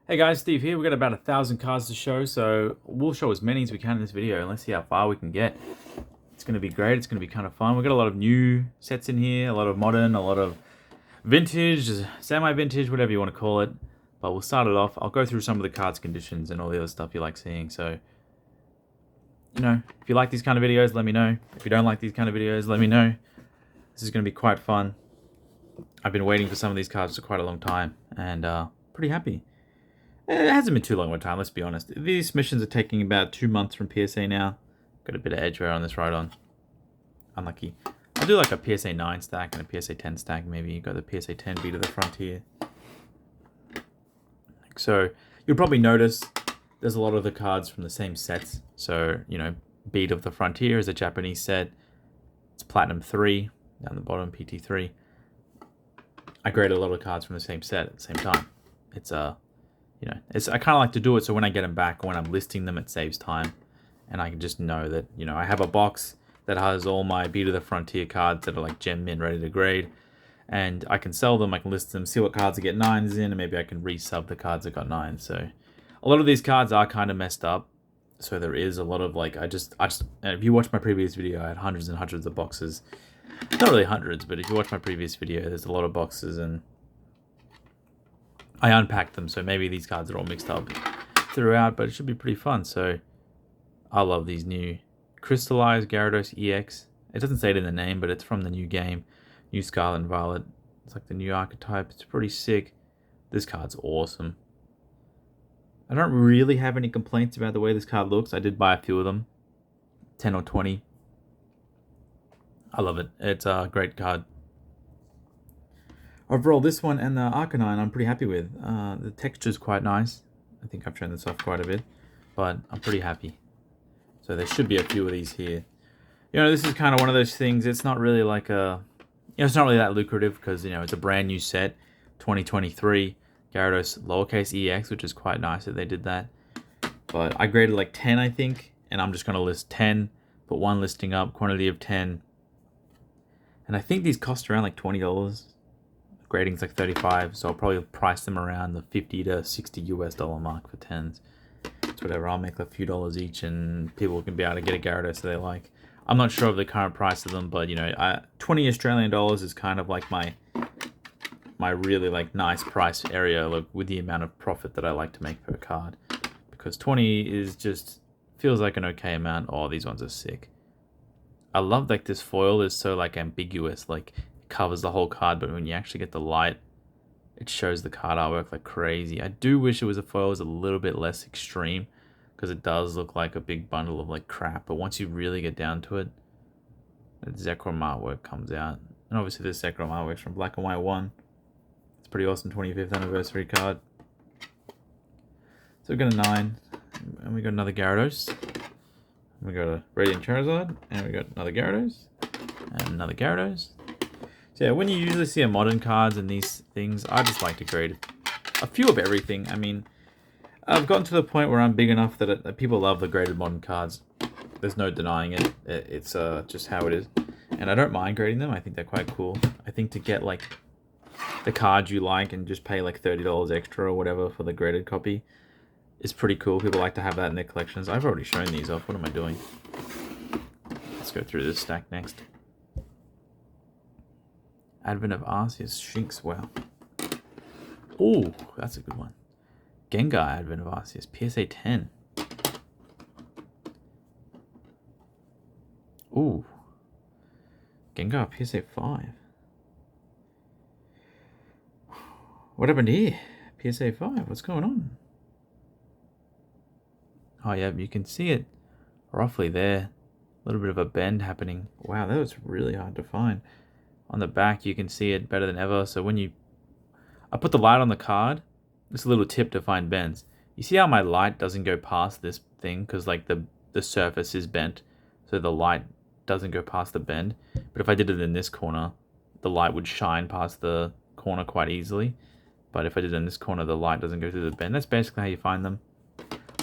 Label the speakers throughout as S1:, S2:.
S1: Hey guys, Steve here. We've got about 1,000 cards to show, so we'll show as many as we can in this video and let's see how far we can get. It's going to be great. It's going to be kind of fun. We've got a lot of new sets in here, a lot of modern, a lot of vintage, semi-vintage, whatever you want to call it. But we'll start it off. I'll go through some of the cards, conditions, and all the other stuff you like seeing. So, if you like these kind of videos, let me know. If you don't like these kind of videos, let me know. This is going to be quite fun. I've been waiting for some of these cards for quite a long time, and pretty happy. It hasn't been too long of a time, let's be honest. These missions are taking about 2 months from PSA now. Got a bit of edge wear on this right on. Unlucky. I'll do like a PSA 9 stack and a PSA 10 stack maybe. You've got the PSA 10 beat of the frontier. So you'll probably notice there's a lot of the cards from the same sets. So, beat of the frontier is a Japanese set. It's Platinum 3 down the bottom, PT3. I graded a lot of cards from the same set at the same time. It's I kind of like to do it so when I get them back, when I'm listing them, it saves time. And I can just know that, I have a box that has all my Beat of the Frontier cards that are like gem mint ready to grade. And I can sell them, I can list them, see what cards I get 9s in, and maybe I can resub the cards that got 9s. So a lot of these cards are kind of messed up. So there is a lot of like, if you watch my previous video, I had hundreds and hundreds of boxes. Not really hundreds, but if you watch my previous video, there's a lot of boxes and I unpacked them, so maybe these cards are all mixed up throughout, but it should be pretty fun. So I love these new Crystallized Gyarados EX. It doesn't say it in the name, but it's from the new game, New Scarlet and Violet. It's like the new archetype. It's pretty sick. This card's awesome. I don't really have any complaints about the way this card looks. I did buy a few of them, 10 or 20. I love it. It's a great card. Overall, this one and the Arcanine I'm pretty happy with. The texture's quite nice. I think I've shown this off quite a bit, but I'm pretty happy. So there should be a few of these here. This is kind of one of those things. It's not really like it's not really that lucrative because, it's a brand new set, 2023, Gyarados lowercase EX, which is quite nice that they did that. But I graded like 10, I think, and I'm just going to list 10, put one listing up, quantity of 10. And I think these cost around like $20. Grading's like 35, so I'll probably price them around the 50 to 60 US dollar mark for 10s. It's whatever, I'll make a few dollars each and people can be able to get a Gyarados they like. I'm not sure of the current price of them, but 20 Australian dollars is kind of like my really like nice price area, like with the amount of profit that I like to make per card. Because 20 is just feels like an okay amount. Oh, these ones are sick. I love like this foil is so like ambiguous, like covers the whole card, but when you actually get the light, it shows the card artwork like crazy. I do wish it was a foil was a little bit less extreme because it does look like a big bundle of like crap, but once you really get down to it, the Zekrom artwork comes out. And obviously this Zekrom artwork's from Black and White 1. It's a pretty awesome 25th anniversary card. So we've got a 9, and we got another Gyarados. And we got a Radiant Charizard, and we got another Gyarados, and another Gyarados. So yeah, when you usually see a modern cards and these things, I just like to grade a few of everything. I mean, I've gotten to the point where I'm big enough that people love the graded modern cards. There's no denying it. It's just how it is. And I don't mind grading them. I think they're quite cool. I think to get like the cards you like and just pay like $30 extra or whatever for the graded copy is pretty cool. People like to have that in their collections. I've already shown these off. What am I doing? Let's go through this stack next. Advent of Arceus Shinx, wow. Ooh, that's a good one. Gengar Advent of Arceus, PSA 10. Ooh. Gengar PSA 5. What happened here? PSA 5, what's going on? Oh yeah, you can see it roughly there. A little bit of a bend happening. Wow, that was really hard to find. On the back, you can see it better than ever. So when I put the light on the card, this little tip to find bends. You see how my light doesn't go past this thing because like the surface is bent, so the light doesn't go past the bend. But if I did it in this corner, the light would shine past the corner quite easily. But if I did it in this corner, the light doesn't go through the bend. That's basically how you find them.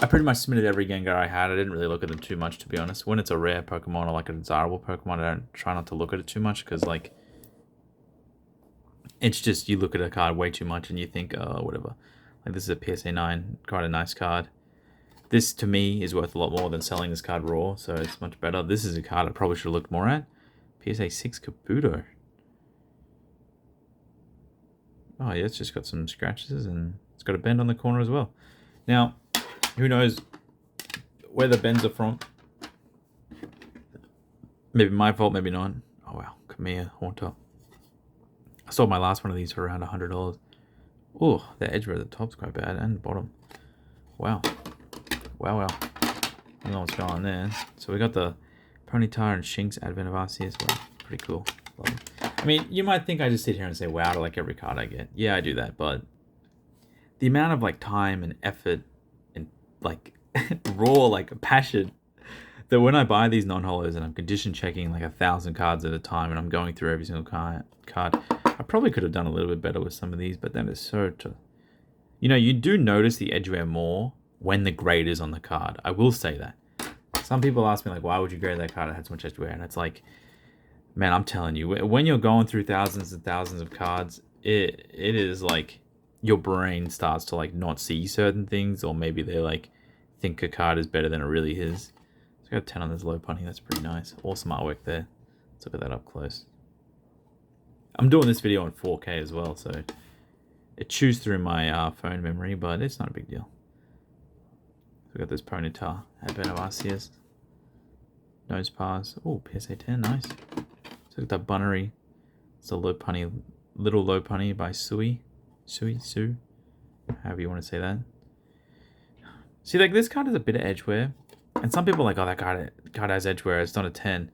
S1: I pretty much submitted every Gengar I had. I didn't really look at them too much, to be honest. When it's a rare Pokemon or like a desirable Pokemon, I don't try not to look at it too much because like it's just you look at a card way too much and you think, oh, whatever. Like this is a PSA 9, quite a nice card. This, to me, is worth a lot more than selling this card raw, so it's much better. This is a card I probably should have looked more at. PSA 6 Kabuto. Oh, yeah, it's just got some scratches, and it's got a bend on the corner as well. Now, who knows where the bends are from. Maybe my fault, maybe not. Oh, wow. Kamiya Haunter. I sold my last one of these for around $100. Oh, the edge at the top's quite bad, and the bottom. Wow. Wow. I don't know what's going on there. So we got the Ponyta and Shinx Advent of Arceus. Well, pretty cool. I mean, you might think I just sit here and say wow to like every card I get. Yeah, I do that, but the amount of like time and effort and like raw like passion that when I buy these non-holos and I'm condition checking like 1,000 cards at a time and I'm going through every single card, I probably could have done a little bit better with some of these, but then it's so you know, you do notice the edge wear more when the grade is on the card. I will say that. Some people ask me like, why would you grade that card? It had so much edge wear, and it's like, man, I'm telling you, when you're going through thousands and thousands of cards, it is like your brain starts to like not see certain things, or maybe they like think a card is better than it really is. So I got 10 on this low punny. That's pretty nice. Awesome artwork there. Let's look at that up close. I'm doing this video in 4K as well, so it chews through my phone memory, but it's not a big deal. So we got this Ponyta, Advent of Arceus, Nose Pass. Oh, PSA 10, nice. So we got that Bunnery. It's a low punny, little low punny by Sue, however you want to say that. See, like this card has a bit of edge wear, and some people are like, oh, that card has edge wear. It's not a 10.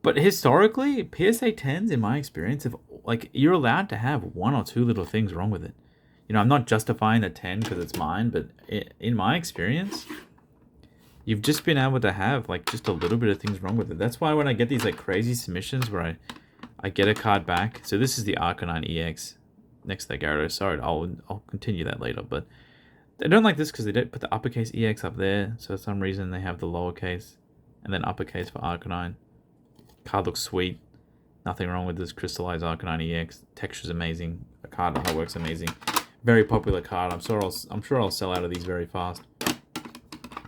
S1: But historically, PSA 10s, in my experience, if like you're allowed to have one or two little things wrong with it. You know, I'm not justifying the 10 because it's mine, but in my experience, you've just been able to have like just a little bit of things wrong with it. That's why when I get these like crazy submissions where I get a card back. So this is the Arcanine EX next to the Gyarados. Sorry, I'll continue that later. But I don't like this because they don't put the uppercase EX up there. So for some reason they have the lowercase and then uppercase for Arcanine. Card looks sweet. Nothing wrong with this crystallized Arcanine EX. Texture's amazing. The card artwork's amazing. Very popular card. I'm sure I'll sell out of these very fast.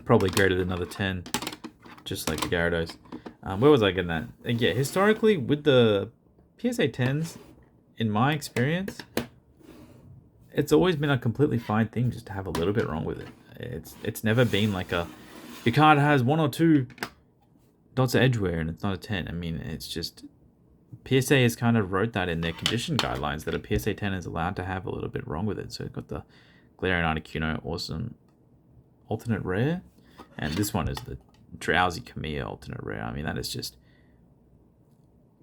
S1: Probably graded another 10, just like the Gyarados. Where was I getting that? And yeah, historically with the PSA 10s, in my experience, it's always been a completely fine thing just to have a little bit wrong with it. It's never been like your card has 1 or 2 dots of edge wear and it's not a 10. I mean, it's just PSA has kind of wrote that in their condition guidelines that a PSA 10 is allowed to have a little bit wrong with it. So we've got the Glaring Articuno, awesome alternate rare. And this one is the Drowsy Kamiya alternate rare. I mean, that is just...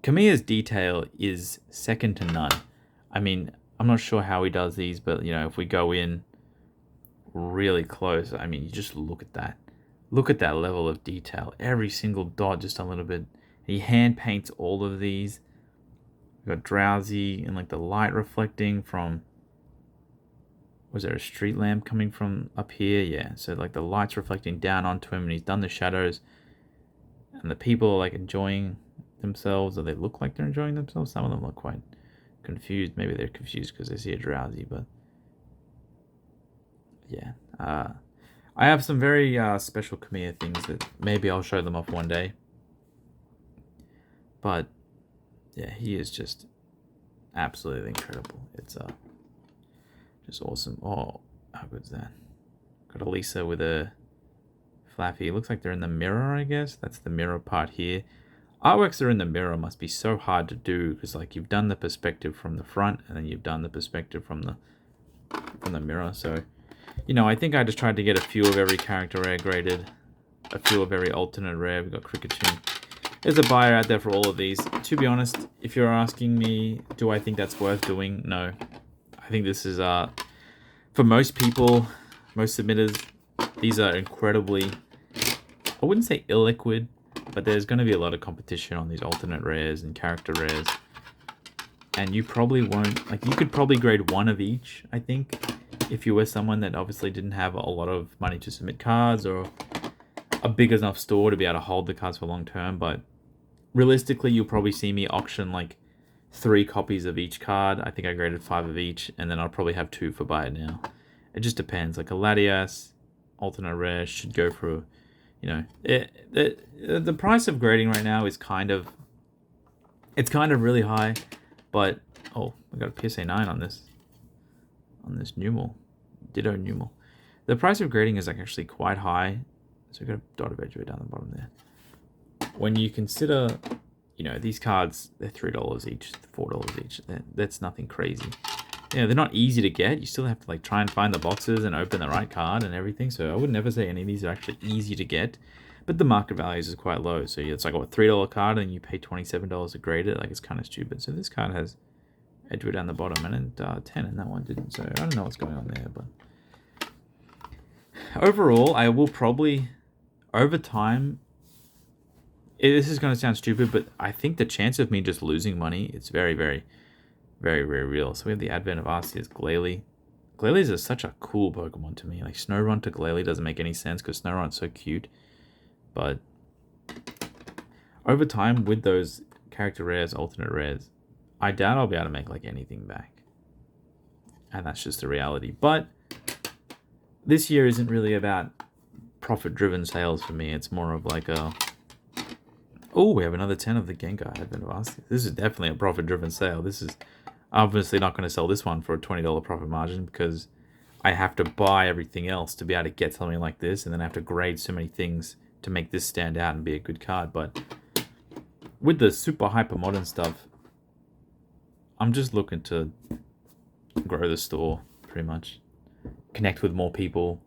S1: Kamiya's detail is second to none. I mean, I'm not sure how he does these, but, you know, if we go in really close, I mean, you just look at that. Look at that level of detail. Every single dot, just a little bit. He hand paints all of these. We've got Drowsy and like the light reflecting from... Was there a street lamp coming from up here? Yeah, so like the light's reflecting down onto him and he's done the shadows. And the people are like enjoying themselves, or they look like they're enjoying themselves. Some of them look quite confused. Maybe they're confused because they see a Drowsy, but... Yeah. I have some very special Kamiya things that maybe I'll show them off one day. But yeah, he is just absolutely incredible. It's just awesome. Oh, how good is that? Got a Lisa with a Flaffy. It looks like they're in the mirror, I guess. That's the mirror part here. Artworks that are in the mirror must be so hard to do because like you've done the perspective from the front and then you've done the perspective from the mirror. So, you know, I think I just tried to get a few of every character rare graded, a few of every alternate rare. We've got Cricketune. There's a buyer out there for all of these. To be honest, if you're asking me, do I think that's worth doing? No. I think this is, for most people, most submitters, these are incredibly, I wouldn't say illiquid, but there's going to be a lot of competition on these alternate rares and character rares. And you probably won't, like, you could probably grade one of each, I think, if you were someone that obviously didn't have a lot of money to submit cards or a big enough store to be able to hold the cards for long term. But realistically, you'll probably see me auction like 3 copies of each card. I think I graded 5 of each, and then I'll probably have 2 for buy it now. It just depends. Like a Latias, alternate rare should go for, you know, the price of grading right now is kind of, it's kind of really high, but oh, we got a PSA 9 on this Numel, Ditto Numel. The price of grading is like actually quite high, so we've got a dot of edge right down the bottom there. When you consider, you know, these cards, they're $3 each, $4 each. That's nothing crazy. Yeah, they're not easy to get. You still have to like try and find the boxes and open the right card and everything. So I would never say any of these are actually easy to get, but the market values is quite low. So it's like what, $3 card and you pay $27 to grade it. Like it's kind of stupid. So this card has Edgewood down the bottom and 10, and that one didn't. So I don't know what's going on there, but overall, I will probably over time. This is going to sound stupid, but I think the chance of me just losing money is very, very, very, very real. So we have the advent of Arceus Glalie. Glalie is such a cool Pokemon to me. Like Snorunt to Glalie doesn't make any sense because Snorunt's so cute. But over time, with those character rares, alternate rares, I doubt I'll be able to make like anything back. And that's just the reality. But this year isn't really about profit-driven sales for me. It's more of like a... Oh, we have another 10 of the Gengar Advent of Arceus. This is definitely a profit-driven sale. This is obviously not going to sell this one for a $20 profit margin because I have to buy everything else to be able to get something like this, and then I have to grade so many things to make this stand out and be a good card. But with the super hyper modern stuff, I'm just looking to grow the store, pretty much. Connect with more people,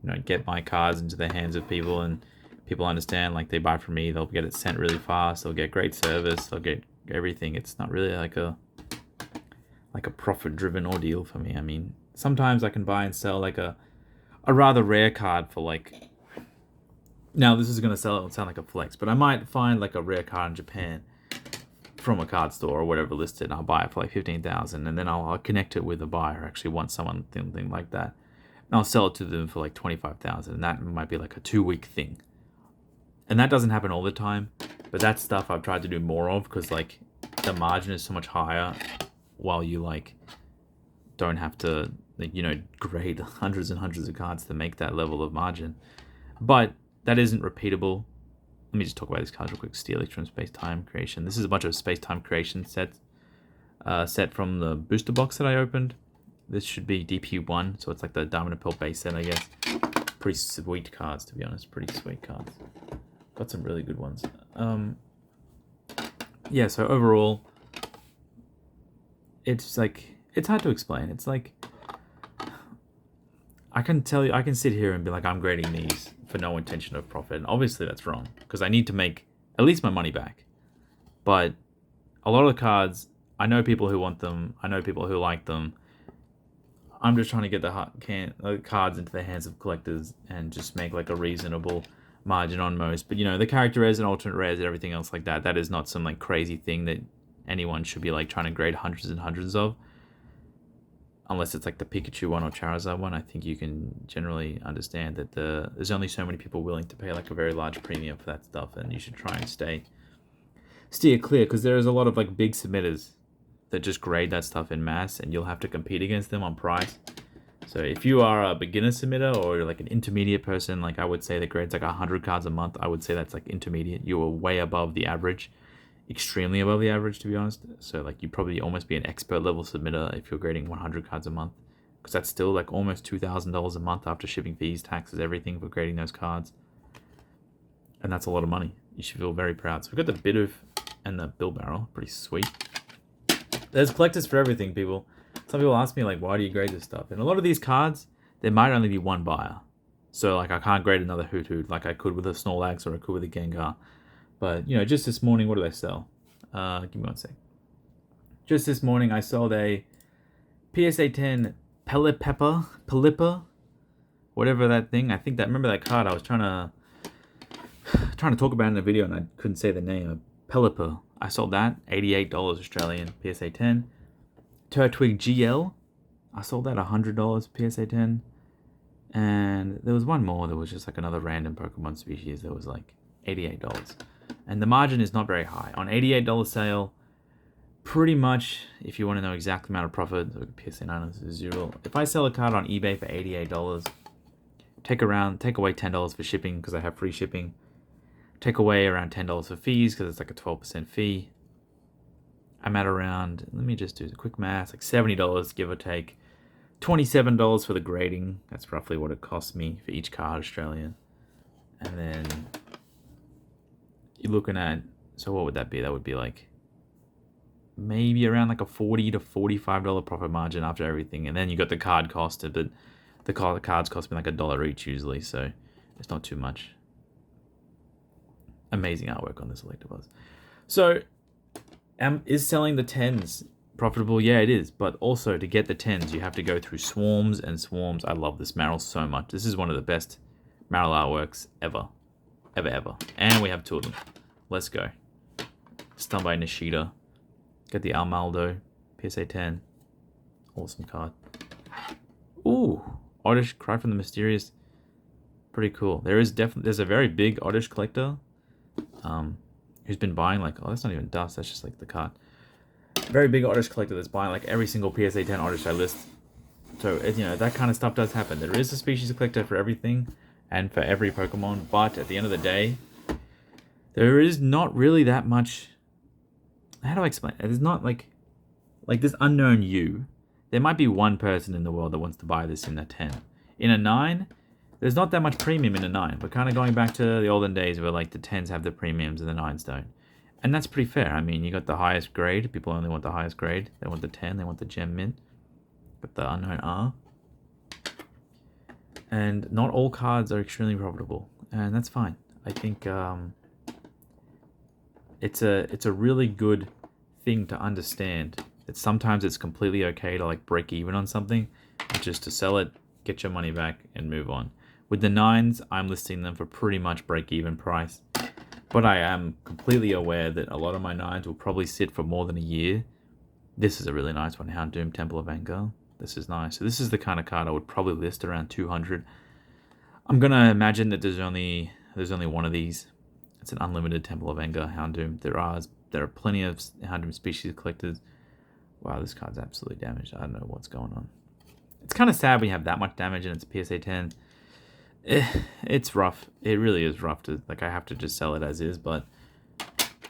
S1: you know, get my cards into the hands of people, and people understand, like, they buy from me, they'll get it sent really fast, they'll get great service, they'll get everything. It's not really like a profit-driven ordeal for me. I mean, sometimes I can buy and sell, like, a rather rare card for, like... Now, this is going to sound like a flex, but I might find, like, a rare card in Japan from a card store or whatever listed, and I'll buy it for, like, 15,000, and then I'll connect it with a buyer who actually wants something like that. And I'll sell it to them for, like, 25,000, and that might be, like, a 2-week thing. And that doesn't happen all the time, but that's stuff I've tried to do more of because, like, the margin is so much higher while you, like, don't have to, like, you know, grade hundreds and hundreds of cards to make that level of margin. But that isn't repeatable. Let me just talk about these cards real quick. Steelix from Space Time Creation. This is a bunch of Space Time Creation sets set from the booster box that I opened. This should be DP1, so it's like the Diamond and Pearl base set, I guess. Pretty sweet cards, to be honest. Pretty sweet cards. Got some really good ones. Yeah, so overall, it's like, it's hard to explain. It's like, I can tell you, I can sit here and be like, I'm grading these for no intention of profit. And obviously that's wrong, because I need to make at least my money back. But a lot of the cards, I know people who want them. I know people who like them. I'm just trying to get the cards into the hands of collectors and just make like a reasonable margin on most. But, you know, the character rares and alternate rares and everything else like that, that is not some like crazy thing that anyone should be like trying to grade hundreds and hundreds of. Unless it's like the Pikachu one or Charizard one, I think you can generally understand that there's only so many people willing to pay like a very large premium for that stuff, and you should try and steer clear, because there is a lot of like big submitters that just grade that stuff in mass, and you'll have to compete against them on price. So if you are a beginner submitter or like an intermediate person, like I would say that grades like 100 cards a month, I would say that's like intermediate. You are way above the average. Extremely above the average, to be honest. So like you'd probably almost be an expert level submitter if you're grading 100 cards a month, because that's still like almost $2,000 a month after shipping fees, taxes, everything for grading those cards, and that's a lot of money. You should feel very proud. So we've got the Bidoof and the Bill Barrel, pretty sweet. There's collectors for everything, people. Some people ask me like, why do you grade this stuff? And a lot of these cards, there might only be one buyer, so like I can't grade another Hoot Hoot like I could with a Snorlax or I could with a Gengar. But, you know, just this morning, what did I sell? Give me one sec. Just this morning, I sold a PSA 10 Pelipper, whatever that thing. I think that, remember that card I was trying to talk about in the video and I couldn't say the name. Pelipper. I sold that, $88 Australian, PSA 10. Turtwig GL, I sold that $100 PSA 10. And there was one more that was just like another random Pokemon species that was like $88. And the margin is not very high. On $88 sale, pretty much, if you want to know exact amount of profit, PSA 9 is 0. If I sell a card on eBay for $88, take away $10 for shipping because I have free shipping. Take away around $10 for fees because it's like a 12% fee. I'm at around, let me just do the quick math, like $70, give or take. $27 for the grading. That's roughly what it costs me for each card, Australian. And then you're looking at, so what would that be? That would be like maybe around like a $40 to $45 profit margin after everything. And then you got the card cost, but the cards cost me like $1 each usually, so it's not too much. Amazing artwork on this Electabuzz. So, is selling the 10s profitable? Yeah, it is. But also, to get the 10s, you have to go through swarms and swarms. I love this Marill so much. This is one of the best Marill artworks ever. Ever. And we have two of them. Let's go. Stunned by Nishida. Got the Armaldo. PSA 10. Awesome card. Ooh. Oddish, Cry from the Mysterious. Pretty cool. There's a very big Oddish collector. Who's been buying like, oh, that's not even dust, that's just like the card. Very big Oddish collector that's buying like every single PSA 10 Oddish I list. So, you know, that kind of stuff does happen. There is a species collector for everything and for every Pokemon, but at the end of the day, there is not really that much. How do I explain it? There's not like this unknown you. There might be one person in the world that wants to buy this in a 10. In a 9, there's not that much premium in a 9. We're kind of going back to the olden days where like the 10s have the premiums and the 9s don't. And that's pretty fair. I mean, you got the highest grade. People only want the highest grade. They want the 10. They want the gem mint. But the unknown R. And not all cards are extremely profitable. And that's fine. I think it's a really good thing to understand. That sometimes it's completely okay to like break even on something. Just to sell it, get your money back, and move on. With the 9s, I'm listing them for pretty much break-even price. But I am completely aware that a lot of my 9s will probably sit for more than a year. This is a really nice one, Houndoom, Temple of Anger. This is nice. So this is the kind of card I would probably list around 200. I'm going to imagine that there's only one of these. It's an unlimited Temple of Anger, Houndoom. There are plenty of Houndoom species collectors. Wow, this card's absolutely damaged. I don't know what's going on. It's kind of sad when you have that much damage and it's a PSA 10. It's rough. It really is rough to, like, I have to just sell it as is, but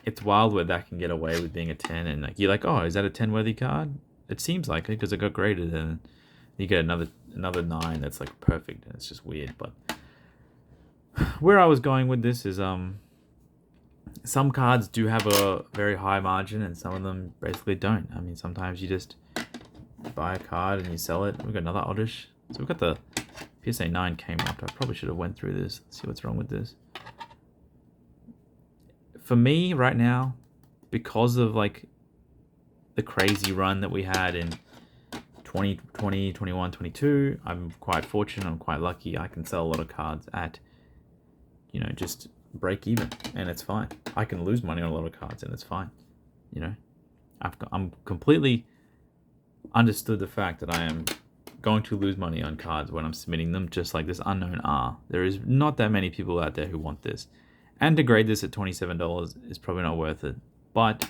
S1: it's wild where that can get away with being a 10 and like you're like, oh, is that a 10 worthy card? It seems like it because it got graded and you get another 9 that's like perfect and it's just weird. But where I was going with this is some cards do have a very high margin and some of them basically don't. I mean, sometimes you just buy a card and you sell it. We've got another Oddish. So we've got the PSA 9 came up. I probably should have went through this. Let's see what's wrong with this. For me, right now, because of like the crazy run that we had in 2020, 21, 22, I'm quite fortunate. I'm quite lucky. I can sell a lot of cards at, you know, just break even, and it's fine. I can lose money on a lot of cards, and it's fine. You know, I'm completely understood the fact that I am going to lose money on cards when I'm submitting them, just like this unknown R. There is not that many people out there who want this. And to grade this at $27 is probably not worth it. But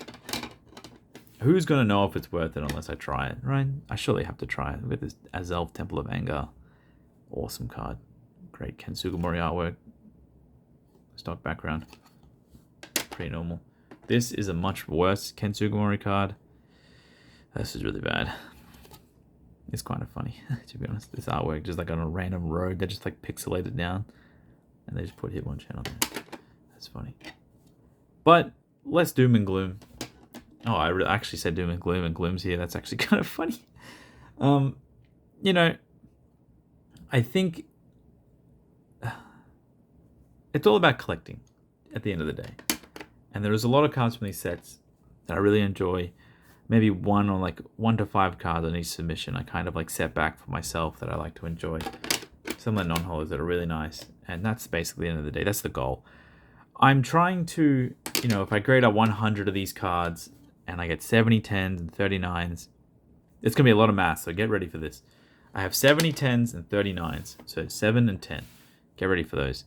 S1: who's going to know if it's worth it unless I try it, right? I surely have to try it. Look at this Azelf Temple of Anger. Awesome card. Great Ken Sugimori artwork. Stock background. Pretty normal. This is a much worse Ken Sugimori card. This is really bad. It's kind of funny, to be honest. This artwork, just like on a random road, they just like pixelated down. And they just put Hitmonchan on there. That's funny. But, let's doom and gloom. Oh, I actually said doom and gloom's here. That's actually kind of funny. You know, I think it's all about collecting at the end of the day. And there is a lot of cards from these sets that I really enjoy. Maybe 1 to 5 cards on each submission. I kind of like set back for myself that I like to enjoy. Some of the non-holders that are really nice. And that's basically the end of the day. That's the goal. I'm trying to, you know, if I grade out 100 of these cards and I get 70 10s and 39s, it's going to be a lot of math, so get ready for this. I have 70 10s and 39s, so 7 and 10. Get ready for those.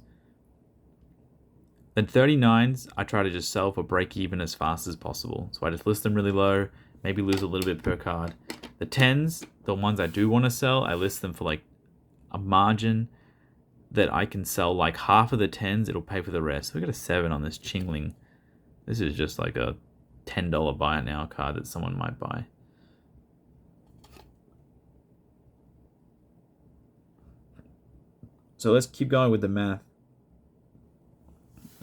S1: Then 39s, I try to just sell for break even as fast as possible. So I just list them really low, maybe lose a little bit per card. The 10s, the ones I do want to sell, I list them for like a margin that I can sell like half of the 10s, it'll pay for the rest. We got a 7 on this Chingling. This is just like a $10 buy it now card that someone might buy. So let's keep going with the math.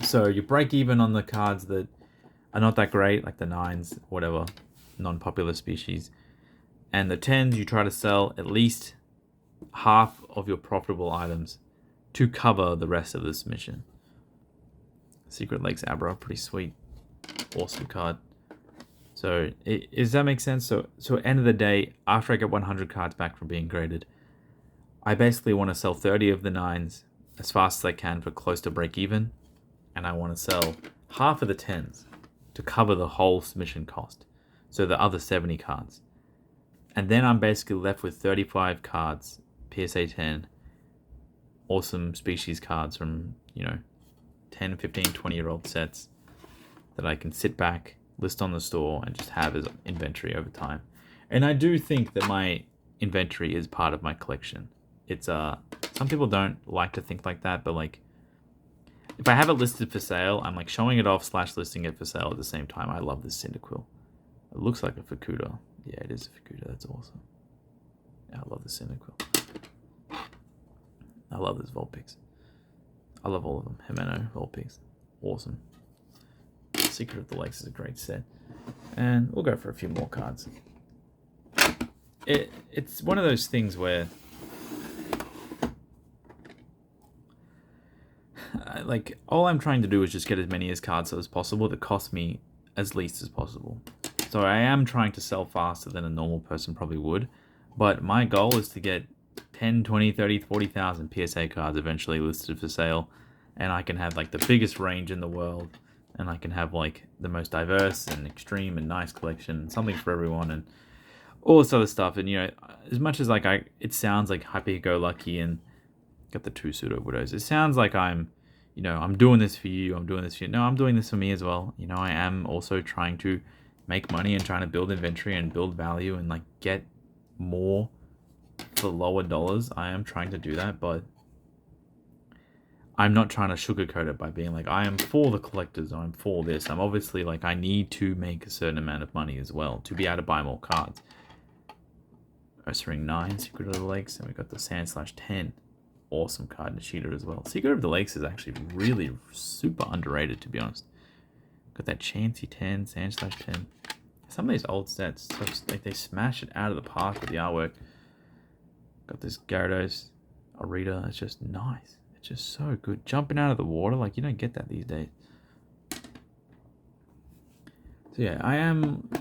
S1: So you break even on the cards that are not that great, like the 9s, whatever, non-popular species. And the 10s, you try to sell at least half of your profitable items to cover the rest of this mission. Secret Lakes Abra, pretty sweet. Awesome card. So, does that make sense? So at the end of the day, after I get 100 cards back from being graded, I basically want to sell 30 of the 9s as fast as I can for close to break even. And I want to sell half of the 10s to cover the whole submission cost. So the other 70 cards. And then I'm basically left with 35 cards, PSA 10, awesome species cards from, 10, 15, 20-year-old sets that I can sit back, list on the store, and just have as inventory over time. And I do think that my inventory is part of my collection. It's some people don't like to think like that, but like if I have it listed for sale, I'm like showing it off / listing it for sale at the same time. I love this Cyndaquil. It looks like a Fukuda. Yeah, it is a Fukuda. That's awesome. Yeah, I love the Cyndaquil. I love this Vulpix. I love all of them. Himeno, Vulpix. Awesome. Secret of the Lakes is a great set. And we'll go for a few more cards. It's one of those things where like all I'm trying to do is just get as many cards as possible that cost me as least as possible. So I am trying to sell faster than a normal person probably would, but my goal is to get 10, 20, 30, 40,000 PSA cards eventually listed for sale, and I can have like the biggest range in the world, and I can have like the most diverse and extreme and nice collection, something for everyone, and all this other stuff. And as much as like it sounds like happy-go-lucky and got the 2 pseudo widows, it sounds like I'm doing this for you, I'm doing this for you. No, I'm doing this for me as well. I am also trying to make money and trying to build inventory and build value and like get more for lower dollars. I am trying to do that, but I'm not trying to sugarcoat it by being like, I am for the collectors, I'm for this. I'm obviously like, I need to make a certain amount of money as well to be able to buy more cards. Ursaring 9, Secret of the Lakes, and we got the Sand/10. Awesome card in Cheater as well. Secret of the Lakes is actually really super underrated, to be honest. Got that Chansey 10, Sand/10. Some of these old sets, like they smash it out of the park with the artwork. Got this Gyarados, Arita. It's just nice. It's just so good. Jumping out of the water, like you don't get that these days. So yeah,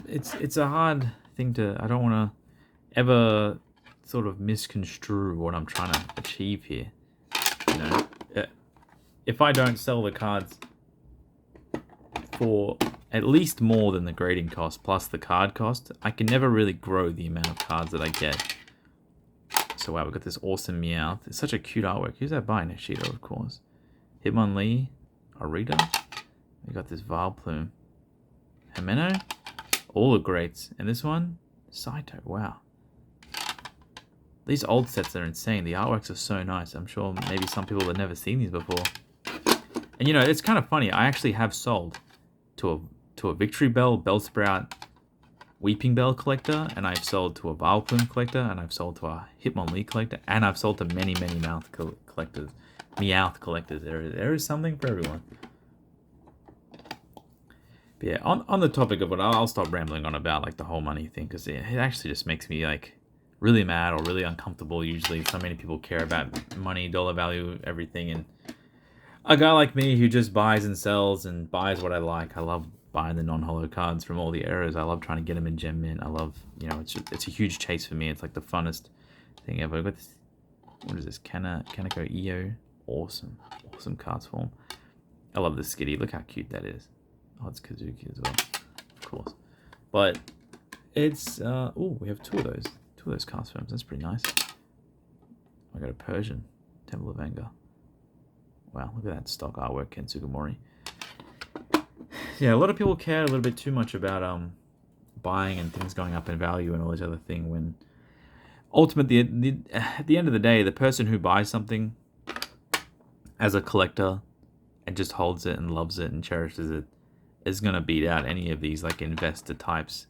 S1: it's a hard thing to. I don't want to ever sort of misconstrue what I'm trying to achieve here. If I don't sell the cards for at least more than the grading cost plus the card cost, I can never really grow the amount of cards that I get. So wow, we've got this awesome Meowth. It's such a cute artwork. Who's that by? Nishida, of course. Hitmonlee, Arita. We got this Vileplume. Himeno. All the greats. And this one, Saito. Wow. These old sets are insane. The artworks are so nice. I'm sure maybe some people have never seen these before. And it's kind of funny. I actually have sold to a Victory Bell, Bellsprout, Weeping Bell collector, and I've sold to a Vileplume collector, and I've sold to a Hitmonlee collector, and I've sold to many Meowth collectors. There is something for everyone. But yeah, on the topic of it, I'll stop rambling on about like the whole money thing, because it actually just makes me like really mad or really uncomfortable. Usually, so many people care about money, dollar value, everything, and a guy like me who just buys and sells and buys what I like. I love buying the non-holo cards from all the eras. I love trying to get them in Gem Mint. I love, it's a huge chase for me. It's like the funnest thing ever. I've got this, what is this? Kaneko EO. Awesome cards form. I love the Skitty. Look how cute that is. Oh, it's Kazuki as well, of course. But it's, we have two of those cast forms. That's pretty nice. I got a Persian, Temple of Anger. Wow, look at that stock artwork, Ken Sugimori. Yeah, a lot of people care a little bit too much about buying and things going up in value and all this other thing, when ultimately, at the end of the day, the person who buys something as a collector and just holds it and loves it and cherishes it is going to beat out any of these like investor types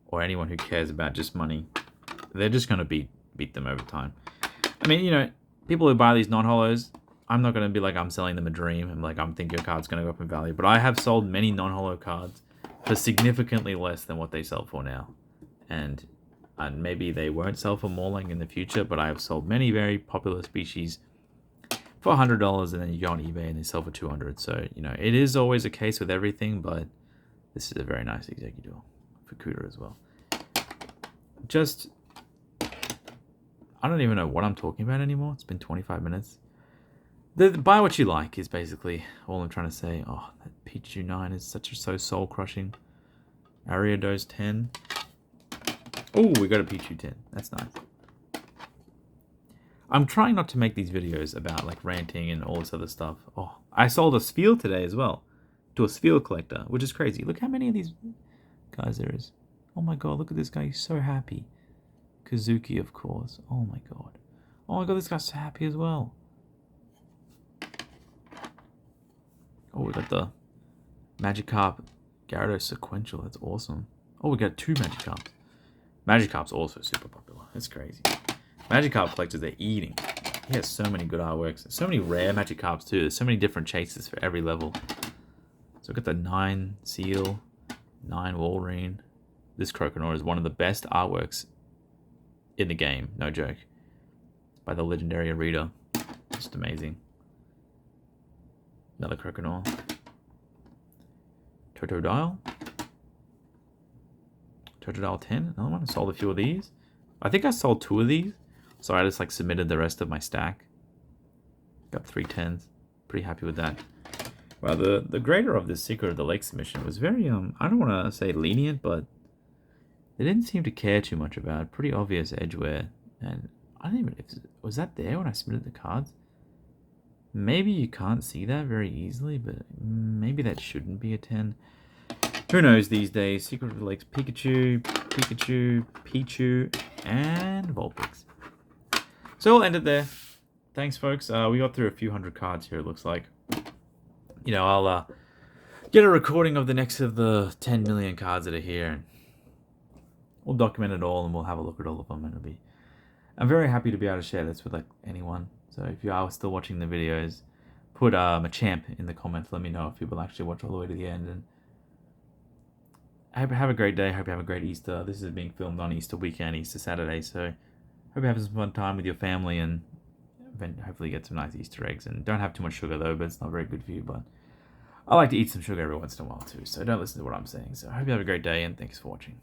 S1: or anyone who cares about just money. They're just going to beat them over time. I mean, you know, people who buy these non-holos, I'm not going to be like I'm selling them a dream and like I'm thinking your card's going to go up in value. But I have sold many non-holo cards for significantly less than what they sell for now. And maybe they won't sell for more like in the future, but I have sold many very popular species for $100, and then you go on eBay and they sell for $200. So, you know, it is always a case with everything, but this is a very nice Executor for Cooter as well. Just, I don't even know what I'm talking about anymore. It's been 25 minutes. Buy what you like is basically all I'm trying to say. Oh, that Pichu 9 is so soul-crushing. Gyarados 10. Oh, we got a Pichu 10. That's nice. I'm trying not to make these videos about like ranting and all this other stuff. Oh, I sold a Sphere today as well to a Sphere collector, which is crazy. Look how many of these guys there is. Oh my god, look at this guy. He's so happy. Kazuki, of course. Oh my god. Oh my god, this guy's so happy as well. Oh, we got the Magikarp Gyarados sequential. That's awesome. Oh, we got 2 Magikarps. Magikarp's also super popular. That's crazy. Magikarp collectors are eating. He has so many good artworks. So many rare Magikarps too. There's so many different chases for every level. So we've got the 9 Seal, 9 Wolverine. This Croconaw is one of the best artworks in the game. No joke. By the legendary Arita. Just amazing. Another Croconaw. Totodile. Totodile 10. Another one. I sold a few of these. I think I sold 2 of these. So I just like submitted the rest of my stack. Got 3 10s. Pretty happy with that. Well, the grader of this Secret of the Lake submission was very, I don't want to say lenient, but they didn't seem to care too much about it. Pretty obvious edge wear. And I don't even, was that there when I submitted the cards? Maybe you can't see that very easily, but maybe that shouldn't be a 10. Who knows these days? Secret of the Lake's Pikachu, Pichu, and Vulpix. So we'll end it there. Thanks, folks. We got through a few hundred cards here, it looks like. You know, I'll get a recording of the next of the 10 million cards that are here. And we'll document it all, and we'll have a look at all of them. And it'll be... I'm very happy to be able to share this with like anyone. So if you are still watching the videos, put Machamp in the comments. Let me know if people actually watch all the way to the end. And have a great day. Hope you have a great Easter. This is being filmed on Easter weekend, Easter Saturday. So hope you have some fun time with your family and hopefully get some nice Easter eggs. And don't have too much sugar though, but it's not very good for you. But I like to eat some sugar every once in a while too. So don't listen to what I'm saying. So I hope you have a great day and thanks for watching.